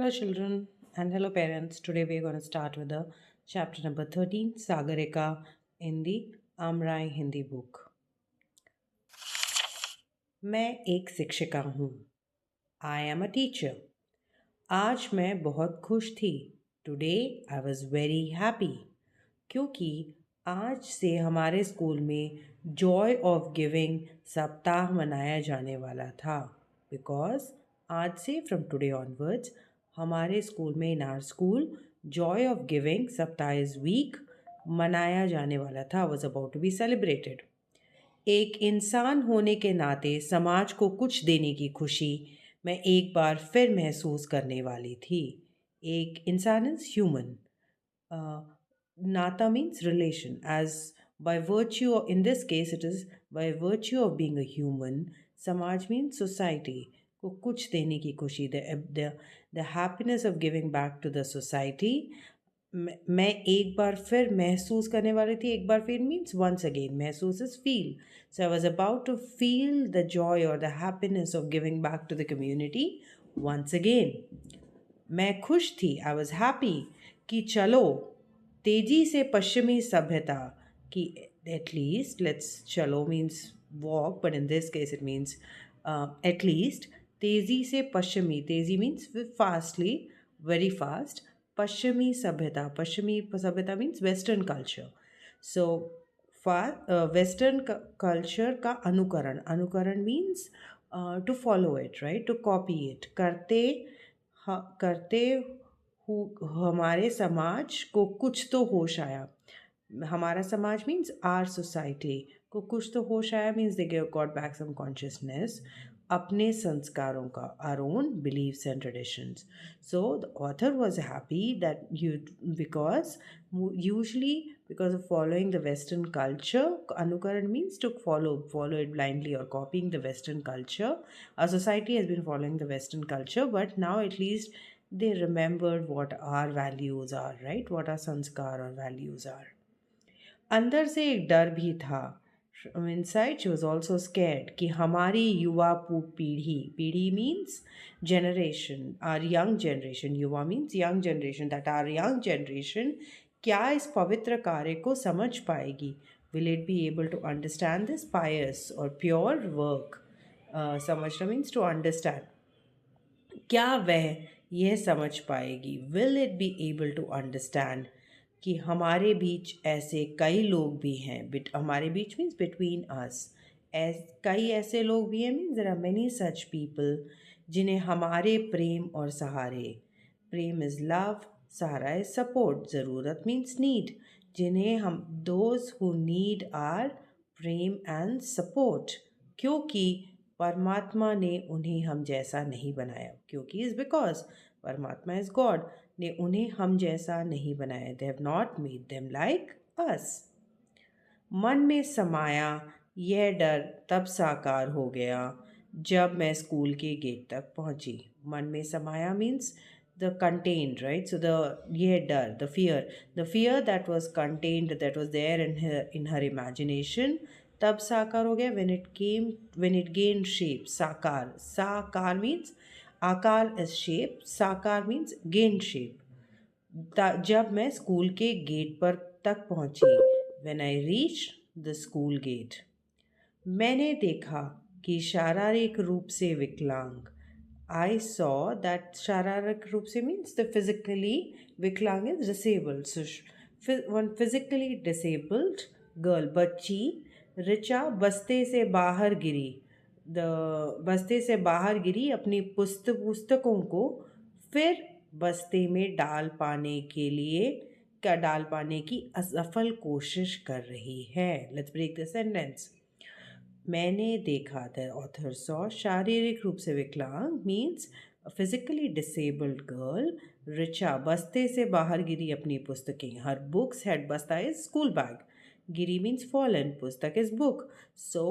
Hello, children, and hello, parents. Today we are going to start with the chapter number 13, Sagarika, in the Amrai Hindi book. मैं एक शिक्षिका हूँ. I am a teacher. आज मैं बहुत खुश थी. Today I was very happy. क्योंकि आज से हमारे स्कूल में जॉय ऑफ गिविंग सप्ताह मनाया जाने वाला था. बिकॉज आज से फ्रॉम टुडे ऑनवर्ड्स हमारे स्कूल में in our school joy of giving सप्ताह इज वीक मनाया जाने वाला था. Was about to be celebrated. एक इंसान होने के नाते समाज को कुछ देने की खुशी मैं एक बार फिर महसूस करने वाली थी. एक इंसान is human. Nata means relation, as by virtue of, in this case it is by virtue of being a human. Samaj means society को कुछ देने की खुशी, the happiness of giving back to the society. मैं एक बार फिर महसूस करने वाली थी. एक बार फिर means once again. महसूस is feel. So I was about to feel the joy or the happiness of giving back to the community once again. मैं खुश थी. I was happy कि चलो तेजी से पश्चिमी सभ्यता की, at least let's, चलो means walk, but in this case it means at least. तेजी से पश्चिमी, तेजी means fastly, very fast. पश्चिमी सभ्यता means western culture. So western culture का अनुकरण means to follow it, right, to copy it. करते हमारे समाज को कुछ तो होश आया. हमारा समाज मीन्स आर सोसाइटी को कुछ तो होश आया means they got back some consciousness अपने संस्कारों का, our own beliefs and traditions. So the author was happy that because usually because of following the western culture, anukaran means to follow it blindly or copying the western culture. Our society has been following the western culture, but now at least they remembered what our values are, right, what our sanskar or values are. अंदर से एक डर भी था. Inside she was also scared कि हमारी युवा पीढ़ी means generation, our young generation. युवा means young generation, that our young generation क्या इस पवित्र कार्य को समझ पाएगी. Will it be able to understand this pious or pure work? समझना means to understand. क्या वह यह समझ पाएगी? Will it be able to understand कि हमारे बीच ऐसे कई लोग भी हैं. हमारे बीच मीन्स बिटवीन अस. कई ऐसे लोग भी हैं means there are many such people जिन्हें हमारे प्रेम और सहारे, प्रेम इज़ लव, सहारा इज़ सपोर्ट, ज़रूरत मीन्स नीड, जिन्हें हम दोज हु नीड आर प्रेम एंड सपोर्ट. क्योंकि परमात्मा ने उन्हें हम जैसा नहीं बनाया. क्योंकि इज़ बिकॉज परमात्मा इज़ गॉड ने उन्हें हम जैसा नहीं बनाया. They have not made them like us. मन में समाया यह डर तब साकार हो गया जब मैं स्कूल के गेट तक पहुंची. मन में समाया means the contained, right? So यह डर, the fear that was contained, that was there in her imagination, तब साकार हो गया when it gained shape. साकार means आकार is shape, साकार means gained shape. जब मैं स्कूल के गेट पर तक पहुंची, when I reached the school gate, मैंने देखा कि शारीरिक रूप से विकलांग. I saw that शारीरिक रूप से means the physically, विकलांग is disabled. So one physically disabled girl, बच्ची ऋचा बस्ते से बाहर गिरी अपनी पुस्तकों को फिर बस्ते में डाल पाने की असफल कोशिश कर रही है. Let's break the sentence. मैंने देखा, the author saw, शारीरिक रूप से विकलांग means a physically disabled girl. Richa बस्ते से बाहर गिरी अपनी पुस्तकें. Her books had, बस्ता is school bag. Giri means fallen. पुस्तक is book. So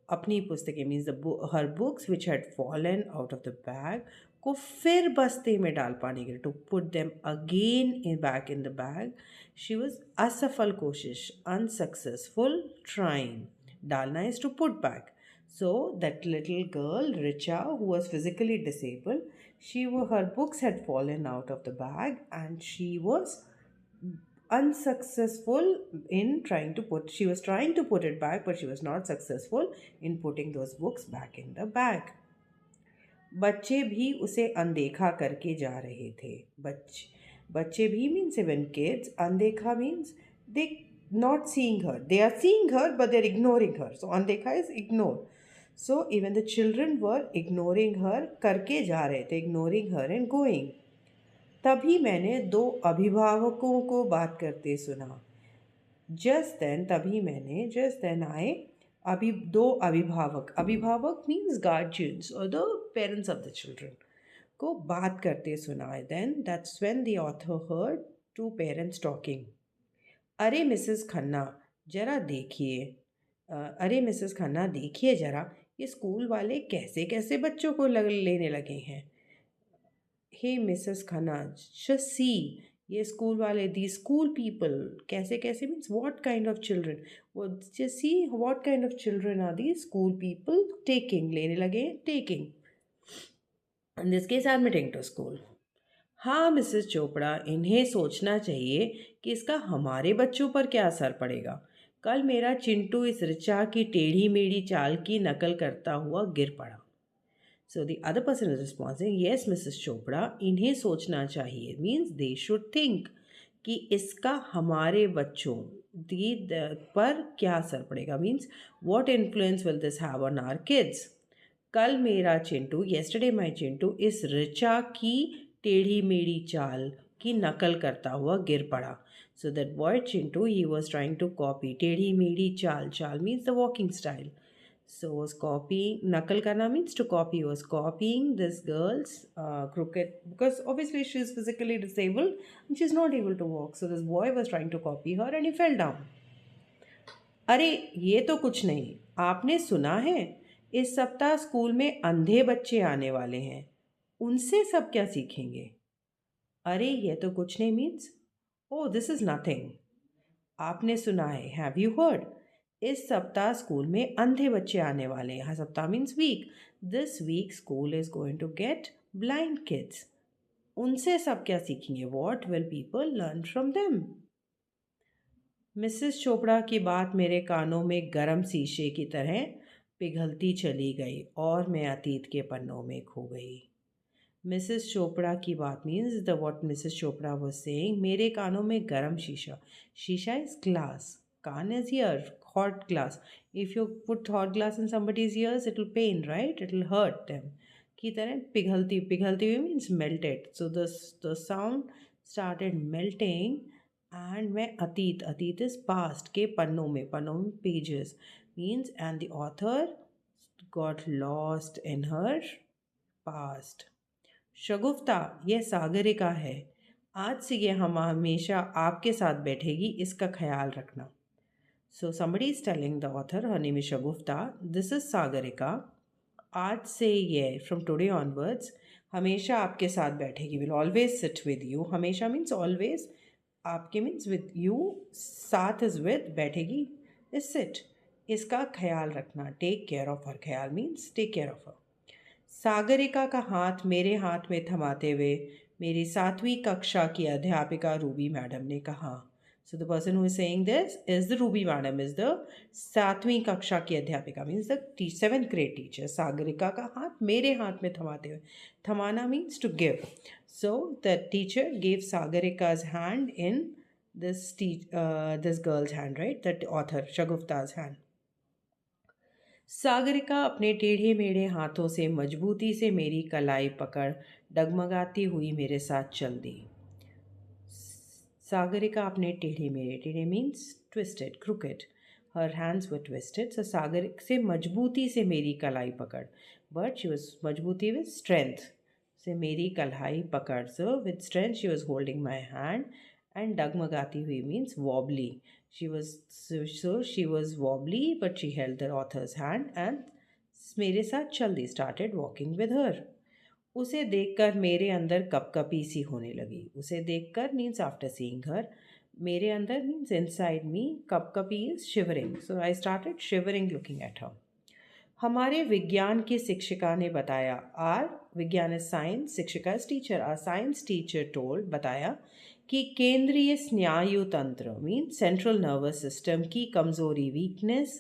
अपनी पुस्तकें means her books which had fallen out of the bag को फिर बस्ते में डाल पाने के लिए, to put them again back in the bag. She was असफल कोशिश, unsuccessful trying. डालना is to put back. So that little girl Richa, who was physically disabled, Her books had fallen out of the bag, and she was unsuccessful in trying to put. She was trying to put it back, but she was not successful in putting those books back in the bag. बच्चे भी उसे अनदेखा करके जा रहे थे. बच्चे भी means even kids. अनदेखा means they not seeing her. They are seeing her, but they're ignoring her. So अनदेखा is ignore. So even the children were ignoring her, करके जा रहे थे, ignoring her and going. तभी मैंने दो अभिभावकों को बात करते सुना. Just then I दो अभिभावक means guardians or the parents of the children को बात करते सुना. Then that's when the author heard two parents talking. अरे मिसेस खन्ना जरा देखिए, अरे मिसेस खन्ना देखिए जरा, ये स्कूल वाले कैसे कैसे बच्चों को लेने लगे हैं. Hey Mrs Khanna, just see, ये स्कूल वाले, दी स्कूल पीपल, कैसे कैसे means what kind of children, वो just see what kind of children are the school people taking, लेने लगे taking, in this case admitting to school. हाँ Mrs Chopra, इन्हें सोचना चाहिए कि इसका हमारे बच्चों पर क्या असर पड़ेगा. कल मेरा चिंटू इस ऋचा की टेढ़ी मेढ़ी चाल की नकल करता हुआ गिर पड़ा. So the other person is responding, yes Mrs. Chopra, इन्हें सोचना चाहिए means they should think कि इसका हमारे बच्चों पर क्या असर पड़ेगा, means what influence will this have on our kids. कल मेरा चिंटू, yesterday my चिंटू इस ऋचा की टेढ़ी मेढ़ी चाल की नकल करता हुआ गिर पड़ा. So that boy Chintu, he was trying to copy टेढ़ी मेढ़ी चाल. चाल means the walking style. So was copying, nakal karna means to copy, was copying this girl's crooked, because obviously she is physically disabled and she's not able to walk. So this boy was trying to copy her and he fell down. अरे ये तो कुछ नहीं, आपने सुना है इस सप्ताह स्कूल में अंधे बच्चे आने वाले हैं, उनसे सब क्या सीखेंगे. अरे ये तो कुछ नहीं means oh this is nothing. आपने सुना है, हैव यू हर्ड, इस सप्ताह स्कूल में अंधे बच्चे आने वाले हैं. यहाँ सप्ताह means week. This week school is going to get blind kids. उनसे सब क्या सीखेंगे, what will people learn from them. Mrs Chopra की बात मेरे कानों में गर्म शीशे की तरह पिघलती चली गई और मैं अतीत के पन्नों में खो गई. मिसेस चोपड़ा की बात means the what Mrs Chopra was saying, मेरे कानों में गर्म शीशा. शीशा इज ग्लास, कान is ear, hot glass. If you put hot glass in somebody's ears, it will pain, right? It will hurt them. की तरह पिघलती हुई means melted. So the sound started melting and मैं अतीत is past के पन्नों में pages means, and the author got lost in her past. शगुफ्ता, यह सागरिका है, आज से ये हम हमेशा आपके साथ बैठेगी, इसका ख्याल रखना. So somebody is telling the author, her name is Shagufta, this is Sagarika, आज से ये from today onwards हमेशा आपके साथ बैठेगी, will always sit with you. हमेशा means always, आपके means with you, साथ is with, बैठेगी is sit, इसका ख्याल रखना, take care of her. ख्याल means take care of her. Sagarika का हाथ मेरे हाथ में थमाते हुए मेरी 7वीं कक्षा की अध्यापिका रूबी मैडम ने कहा. So the person who is saying this is the Ruby madam, is the 7वीं कक्षा की अध्यापिका means the 7th grade teacher. Sagarika का हाथ मेरे हाथ में थमाते हुए, थमाना means to give. So the teacher gave Sagarika's hand in this girl's hand, right? That author Shagufta's hand. Sagarika अपने टेढ़े मेढ़े हाथों से मजबूती से मेरी कलाई पकड़ डगमगाती हुई मेरे साथ चल दी. सागरिका अपने टेढ़े means twisted, crooked. Her hands were twisted. So Sagarika से मजबूती से मेरी कलाई पकड़, but she was मजबूती with strength. से मेरी कलाई पकड़, so with strength she was holding my hand. And डगमगाती हुई means wobbly. She was wobbly, but she held the author's hand and मेरे साथ चल दी, started walking with her. उसे देखकर मेरे अंदर कपकपी सी होने लगी. उसे देखकर मीन्स आफ्टर सीइंग हर, मेरे अंदर मीन्स इनसाइड मी, कपकपी is shivering. So I started shivering looking at her. हमारे विज्ञान की शिक्षिका ने बताया। आर विज्ञान इज साइंस, शिक्षिका is teacher. Our science teacher told, बताया कि केंद्रीय स्नायु तंत्र मीन सेंट्रल नर्वस सिस्टम की कमजोरी, वीकनेस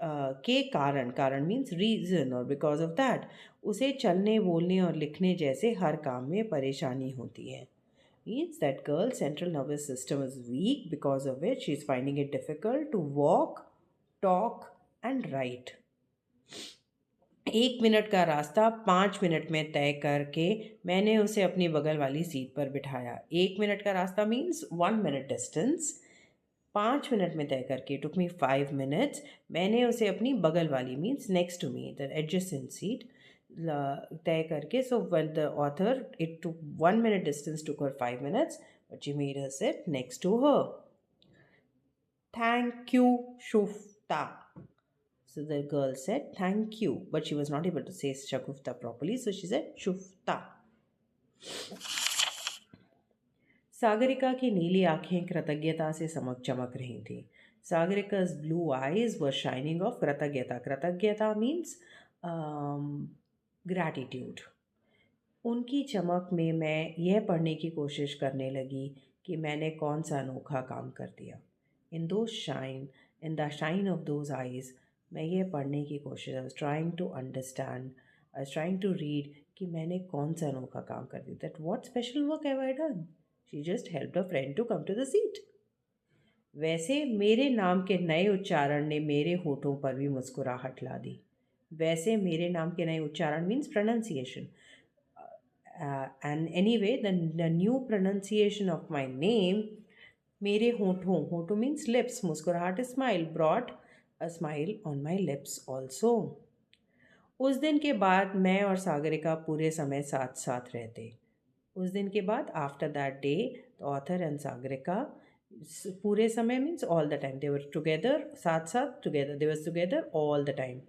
के कारण, कारण मीन्स रीजन और बिकॉज ऑफ दैट, उसे चलने, बोलने और लिखने जैसे हर काम में परेशानी होती है। Means that girl's central nervous system is weak, because of which she is finding it difficult to walk, talk and write. 1 minute का रास्ता 5 मिनट में तय करके मैंने उसे अपनी बगल वाली सीट पर बिठाया। 1 मिनट का रास्ता मीन्स 1 मिनट डिस्टेंस, 5 मिनट में तय करके, टुक मी 5 मिनट्स, मैंने उसे अपनी बगल वाली means next to me, the adjacent seat तय करके. So when the author, it took 1 minute distance, took her 5 minutes, but she made her sit next to her. Thank you, Shufta. So the girl said thank you, but she was not able to say Shagufta properly, so she said Shufta. Sagarika की नीली आंखें कृतज्ञता से चमक रही थी. Sagarika's blue eyes were shining of कृतज्ञता. कृतज्ञता means gratitude. उनकी चमक में मैं यह पढ़ने की कोशिश करने लगी कि मैंने कौन सा अनोखा काम कर दिया. In the shine of those eyes, मैं यह पढ़ने की कोशिश, I was trying to understand, I was trying to read कि मैंने कौन सा अनोखा काम कर दिया. That what special work have I done? She just helped a friend to come to the seat. वैसे मेरे नाम के नए उच्चारण ने मेरे होठों पर भी मुस्कुराहट ला दी. वैसे मेरे नाम के नए उच्चारण means pronunciation. And anyway, the new pronunciation of my name, मेरे होठों means lips, मुस्कुराहट smile, brought a smile on my lips also. उस दिन के बाद मैं और सागरिका पूरे समय साथ साथ रहते. उस दिन के बाद, after that day, the author and Sagarika, पूरे समय means all the time, they were together, साथ साथ together, they were together all the time.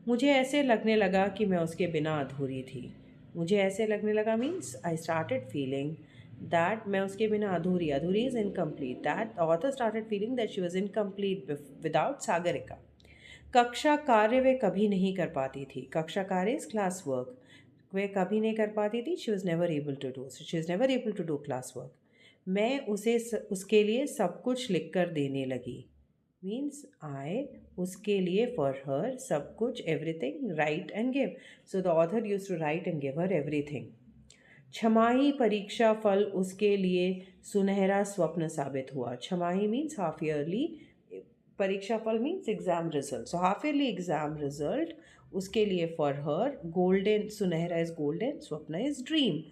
मुझे ऐसे लगने लगा कि मैं उसके बिना अधूरी थी. मुझे ऐसे लगने लगा means I started feeling that मैं उसके बिना अधूरी is incomplete. That the author started feeling that she was incomplete without Sagarika. कक्षा कार्य वे कभी नहीं कर पाती थी. कक्षा कार्य is class work. वे कभी नहीं कर पाती थी. She was never able to do. So she was never able to do class work. मैं उसके लिए सब कुछ लिख कर देने लगी. Means I, उसके लिए, for her, सब कुछ, everything, write and give. So the author used to write and give her everything. छमाही परीक्षा फल उसके लिए सुनहरा स्वप्न साबित हुआ. छमाही means half yearly, परीक्षा फल means exam result. So half yearly exam result उसके लिए, for her, golden, सुनहरा is golden, स्वप्न is dream.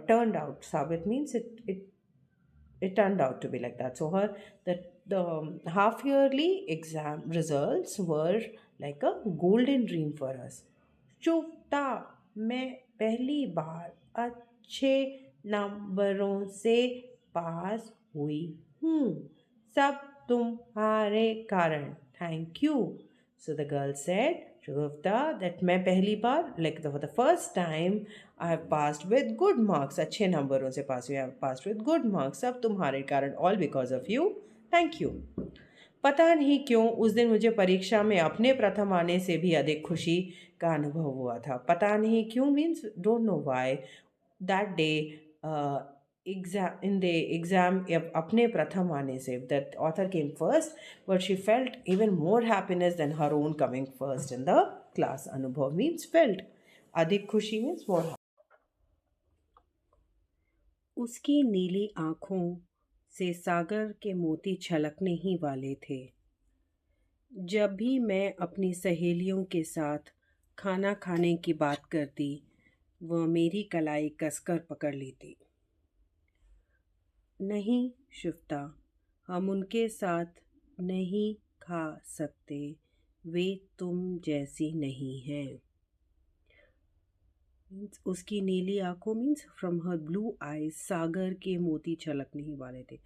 Turned out, sabit means it turned out to be like that. So the half yearly exam results were like a golden dream for us. चुपता, मैं पहली बार अच्छे नंबरों से पास हुई हूँ. सब तुम्हारे कारण. Thank you. So the girl said, Shagufta, that मैं पहली बार, like for the first time, I have passed with good marks. अच्छे नंबरों से पास हुई. I have passed with good marks. सब तुम्हारे कारण. All because of you. Thank you. पता नहीं क्यों उस दिन मुझे परीक्षा में अपने प्रथम आने से भी अधिक खुशी का अनुभव हुआ था. पता नहीं क्यों means don't know why. That day, in the exam, अपने प्रथम आने से, that author came first, but she felt even more happiness than her own coming first in the class. अनुभव means felt. अधिक खुशी means more. उसकी नीली आँखों से सागर के मोती छलकने ही वाले थे. जब भी मैं अपनी सहेलियों के साथ खाना खाने की बात करती, वह मेरी कलाई कसकर पकड़ लेती. नहीं शुफ्ता, हम उनके साथ नहीं खा सकते. वे तुम जैसी नहीं हैं. उसकी नीली आंखों means from her blue eyes सागर के मोती छलकने ही वाले थे.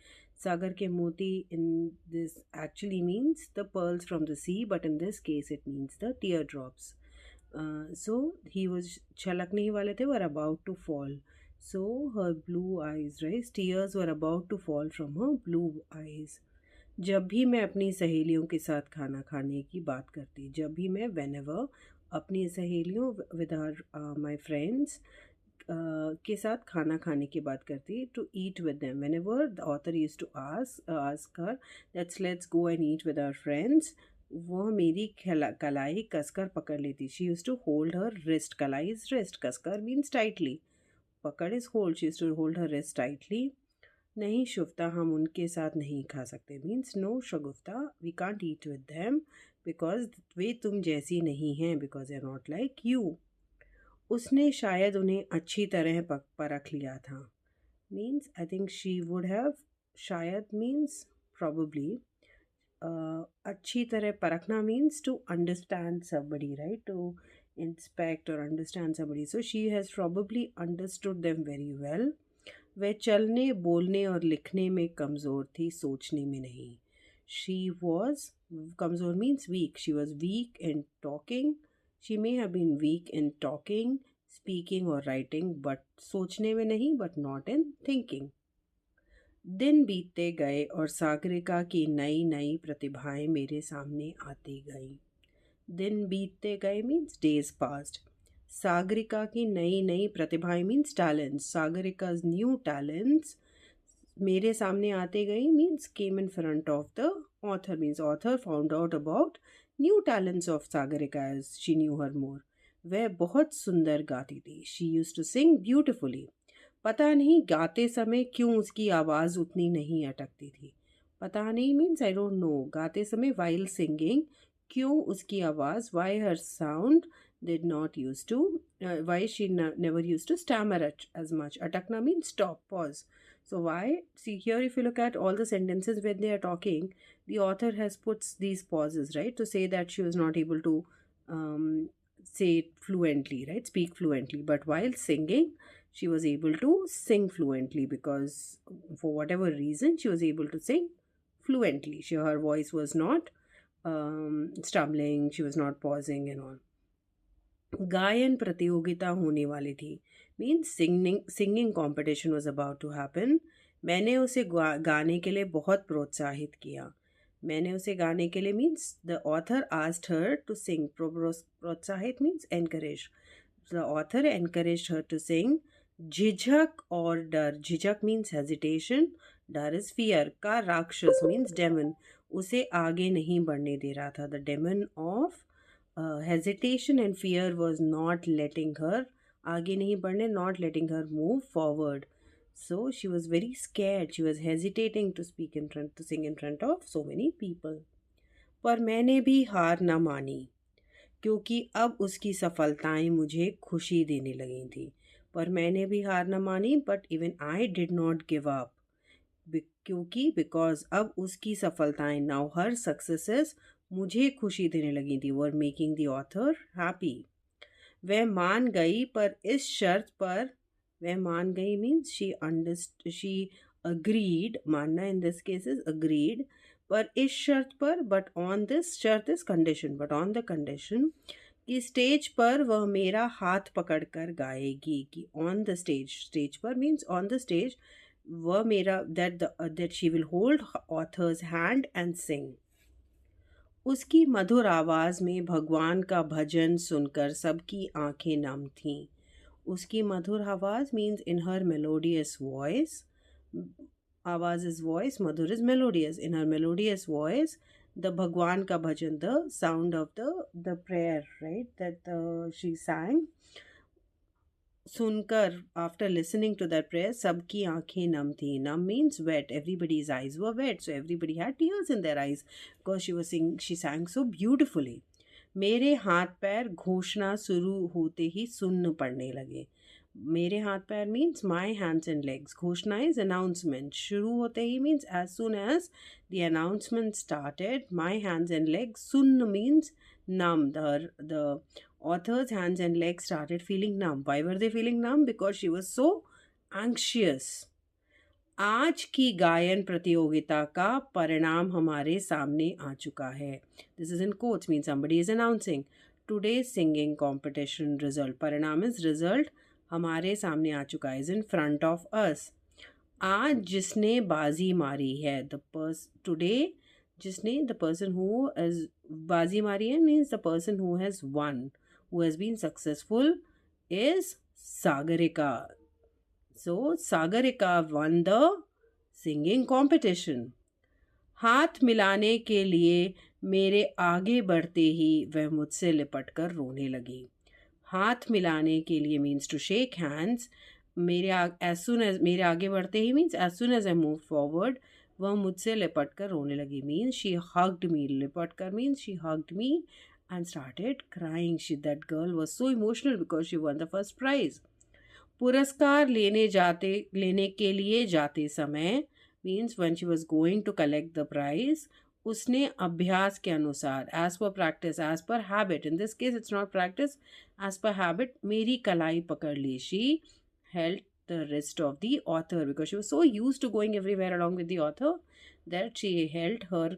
सागर के मोती in this actually means the pearls from the sea, but in this case it means the teardrops. So he was छलकने ही वाले थे, were about to fall. So her blue eyes, right? Tears were about to fall from her blue eyes. जब भी मैं अपनी सहेलियों के साथ खाना खाने की बात करती, जब भी मैं whenever अपनी सहेलियों with her my friends के साथ खाना खाने की बात करती, to eat with them. Whenever the author used to ask her, let's go and eat with our friends, वो मेरी कलाई कसकर पकड़ लेती. She used to hold her wrist. कलाई is wrist. कसकर means tightly. पकड़ is hold. She used to hold her wrist tightly. नहीं शुफ्ता, हम उनके साथ नहीं खा सकते. Means no Shagufta, we can't eat with them because वे तुम जैसी नहीं हैं, because they are not like you. उसने शायद उन्हें अच्छी तरह परख लिया था. Means I think she would have, शायद मीन्स प्रॉबली, अच्छी तरह परखना means to understand somebody, right? To inspect or understand somebody. So she has probably understood them very well. वह चलने, बोलने और लिखने में कमज़ोर थी, सोचने में नहीं. She was, कमज़ोर means weak. She was weak in talking. She may have been weak in talking, speaking or writing, but सोचने में नहीं, but not in thinking. दिन बीतते गए और सागरिका की नई नई प्रतिभाएं मेरे सामने आती गईं. दिन बीतते गए मीन्स डेज पास्ट. सागरिका की नई नई प्रतिभाएं मीन्स टैलेंट्स. सागरिका's न्यू टैलेंट्स मेरे सामने आते गई means came in front of the author. Means author found out about new talents of Sagarika as she knew her more. वह बहुत सुंदर गाती थी. She used to sing beautifully. पता नहीं गाते समय क्यों उसकी आवाज़ उतनी नहीं अटकती थी. पता नहीं मीन्स आई डोंट नो. गाते समय वाइल सिंगिंग क्यों उसकी आवाज़, why her sound did not used to, why she never used to stammer as much. Atakna means stop, pause. So why? See here, if you look at all the sentences when they are talking, the author has put these pauses, right, to say that she was not able to um, say it fluently, right, speak fluently. But while singing, she was able to sing fluently because for whatever reason she was able to sing fluently. Her voice was not stumbling, she was not pausing and all. गायन प्रतियोगिता होने वाली थी. Means singing competition was about to happen. मैंने उसे गाने के लिए बहुत प्रोत्साहित किया. मैंने उसे गाने के लिए means the author asked her to sing. प्रोत्साहित means encourage. The author encourage her to sing. झिझक और डर. झिझक मीन्स हेजिटेशन, डर इज फियर. का राक्षस मीन्स डेमन उसे आगे नहीं बढ़ने दे रहा था. The demon of hesitation and fear was not letting her आगे नहीं बढ़ने, not letting her move forward. So she was very scared. She was hesitating to sing in front of so many people. पर मैंने भी हार न मानी क्योंकि अब उसकी सफलताएं मुझे खुशी देने लगी थी. पर मैंने भी हार न मानी, but even I did not give up. क्योंकि because अब उसकी सफलताएं, now her successes, मुझे खुशी देने लगी थी. Were making the author happy. वह मान गई पर इस शर्त पर. वह मान गई मीन्स शी अग्रीड. मानना in this case is agreed. पर इस शर्त पर, बट ऑन दिस, शर्त is condition, but on the condition कि स्टेज पर वह मेरा हाथ पकड़कर गाएगी. कि ऑन द स्टेज, स्टेज पर मीन्स ऑन द स्टेज, वह मेरा that she will hold author's hand and sing. उसकी मधुर आवाज़ में भगवान का भजन सुनकर सबकी आंखें नम थीं. उसकी मधुर आवाज़ means in her melodious voice. आवाज़ इज वॉइस, मधुर is melodious. In her melodious voice the भगवान का भजन, the sound of the prayer, right, that she sang. सुनकर, after listening to that prayer, सबकी आंखें नम थी. नम means wet. Everybody's eyes were wet. So everybody had tears in their eyes because she sang so beautifully. मेरे हाथ पैर घोषणा शुरू होते ही सुन्न पड़ने लगे. मेरे हाथ पैर means my hands and legs. घोषणा इज अनाउंसमेंट. शुरू होते ही means as soon as the announcement started. My hands and legs. सुन्न means numb. The author's hands and legs started feeling numb. Why were they feeling numb? Because she was so anxious. आज की गायन प्रतियोगिता का परिणाम हमारे सामने आ चुका है. This is in quotes, means somebody is announcing. Today's singing competition result. परिणाम is result. हमारे सामने आ चुका है, is in front of us. आज जिसने बाजी मारी है, today जिसने द पर्सन हु हैज बाजी मारी है means the person who has won, who has been successful is Sagarika. So Sagarika won the singing competition. हाथ मिलाने के लिए मेरे आगे बढ़ते ही वह मुझसे लिपट कर रोने लगी. हाथ मिलाने के लिए means to shake hands. As soon as मेरे आगे बढ़ते ही means as soon as I move forward, वह मुझसे लिपट कर रोने लगी. Means she hugged me. लिपट कर means she hugged me and started crying. That girl was so emotional because she won the first prize. पुरस्कार लेने के लिए जाते समय means when she was going to collect the prize, उसने अभ्यास के अनुसार as per practice, as per habit, in this case it's not practice, as per habit मेरी कलाई पकड़ ली. She held the wrist of the author because she was so used to going everywhere along with the author that she held her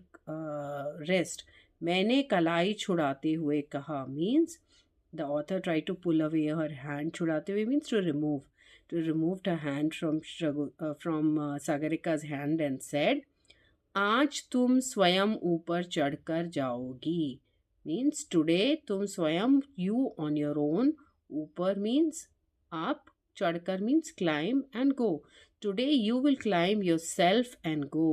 wrist. मैंने कलाई छुड़ाते हुए कहा means the author try to pull away her hand. छुड़ाते हुए means to removed her hand from Sagarika's hand and said, आज तुम स्वयं ऊपर चढ़कर जाओगी. मीन्स टुडे तुम स्वयं, you on your own. ऊपर मीन्स up, चढ़कर means climb and go. Today you will climb yourself and go.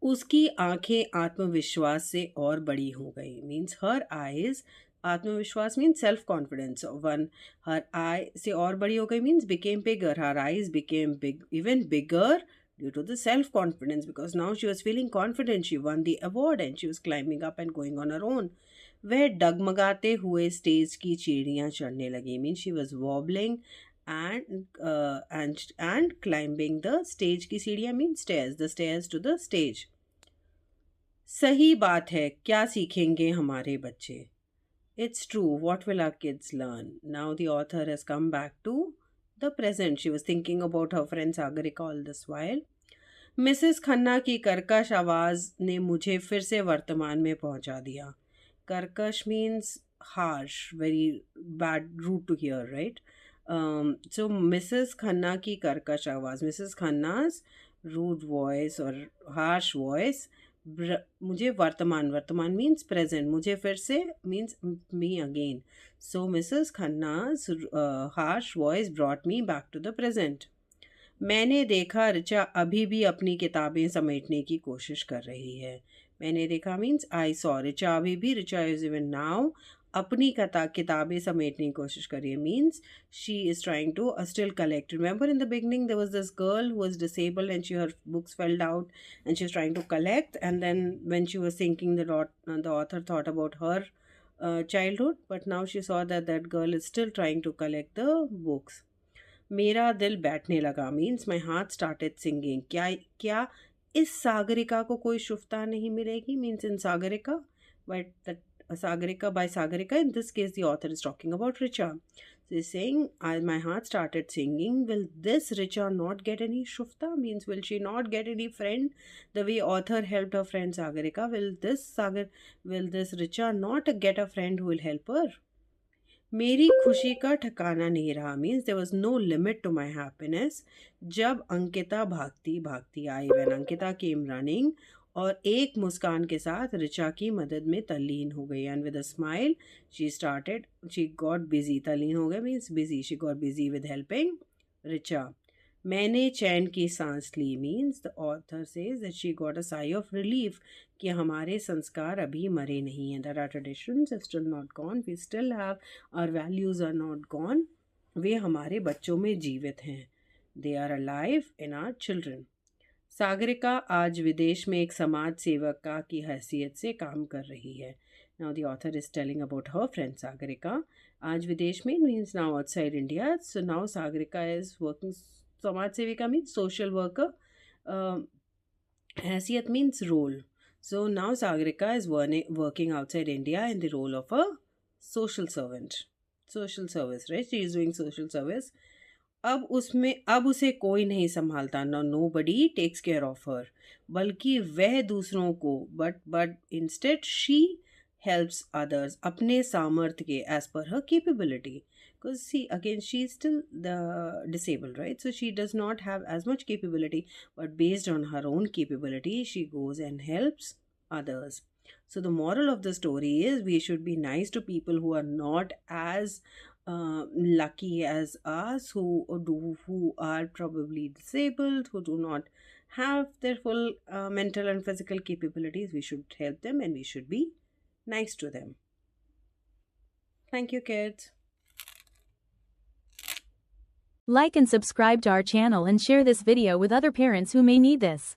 उसकी आंखें आत्मविश्वास से और बड़ी हो गई. मीन्स हर आईज, आत्मविश्वास मीन्स सेल्फ कॉन्फिडेंस. वन, हर आई से और बड़ी हो गई means became bigger. Her eyes became big, even bigger due to the self confidence, because now she was feeling confident. She won the award and she was climbing up and going on her own. वह डगमगाते हुए stage की सीढ़ियाँ चढ़ने लगी. Mean she was wobbling and climbing the stage की सीढ़ियाँ mean stairs, the stairs to the stage. सही बात है, क्या सीखेंगे हमारे बच्चे. It's true, what will our kids learn? Now the author has come back to the present. She was thinking about her friend Sagarika all this while. Mrs Khanna की कर्कश आवाज़ ने मुझे फिर से वर्तमान में पहुंचा दिया. कर्कश means harsh, very bad, rude to hear, right? So Mrs. Khanna की कर्कश आवाज़, Mrs. खन्ना's rude voice or harsh voice, मुझे वर्तमान मीन्स प्रेजेंट, मुझे फिर से means me again. So Mrs Khanna's harsh voice brought me back to the present. मैंने देखा ऋचा अभी भी अपनी किताबें समेटने की कोशिश कर रही है. मैंने देखा मीन्स आई सॉ. ऋचा अभी भी, ऋचा इज इवन नाउ, अपनी किताबें समेटने की कोशिश कर रही है means she is trying to still collect. Remember in the beginning there was this girl who was disabled and her books fell out and she was trying to collect, and then when she was thinking the author thought about her childhood, but now she saw that that girl is still trying to collect the books. मेरा दिल बैठने लगा means my heart started singing. क्या इस सागरिका को कोई शुभता नहीं मिलेगी means in Sagarika, but that Sagarika, by Sagarika, in this case the author is talking about Richa. So he's saying, my heart started singing, will this Richa not get any shufta? Means will she not get any friend? The way author helped her friend Sagarika, will this Richa not get a friend who will help her? मेरी खुशी का ठिकाना नहीं रहा means there was no limit to my happiness. जब अंकिता भागती भागती आई, व्हेन अंकिता केम रनिंग, और एक मुस्कान के साथ ऋचा की मदद में तल्लीन हो गई. And with a smile she got busy. तल्लीन हो गए means busy. She got busy with helping Richa. मैंने चैन की सांस ली means the author says that she got a sigh of relief कि हमारे संस्कार अभी मरे नहीं हैं. That our traditions have still not gone. We still have our values are not gone. वे हमारे बच्चों में जीवित हैं. They are alive in our children. Sagarika आज विदेश में एक समाज सेवका की हैसियत से काम कर रही है. Now the author is telling about her friend Sagarika. आज विदेश में means now outside India. So now Sagarika is working. समाज सेविका मीन्स सोशल वर्कर. हैसियत means role. So now Sagarika is working outside India in the role of a social servant. Social service, right? She is doing social service. अब उसे कोई नहीं संभालता. Nobody takes care of her. बल्कि वह दूसरों को, but instead she helps others अपने सामर्थ्य के as per her capability. Because see, again, she's still the disabled, right? So she does not have as much capability, but based on her own capability, she goes and helps others. So the moral of the story is we should be nice to people who are not as lucky as us, who are probably disabled, who do not have their full mental and physical capabilities. We should help them and we should be nice to them. Thank you, kids. Like and subscribe to our channel and share this video with other parents who may need this.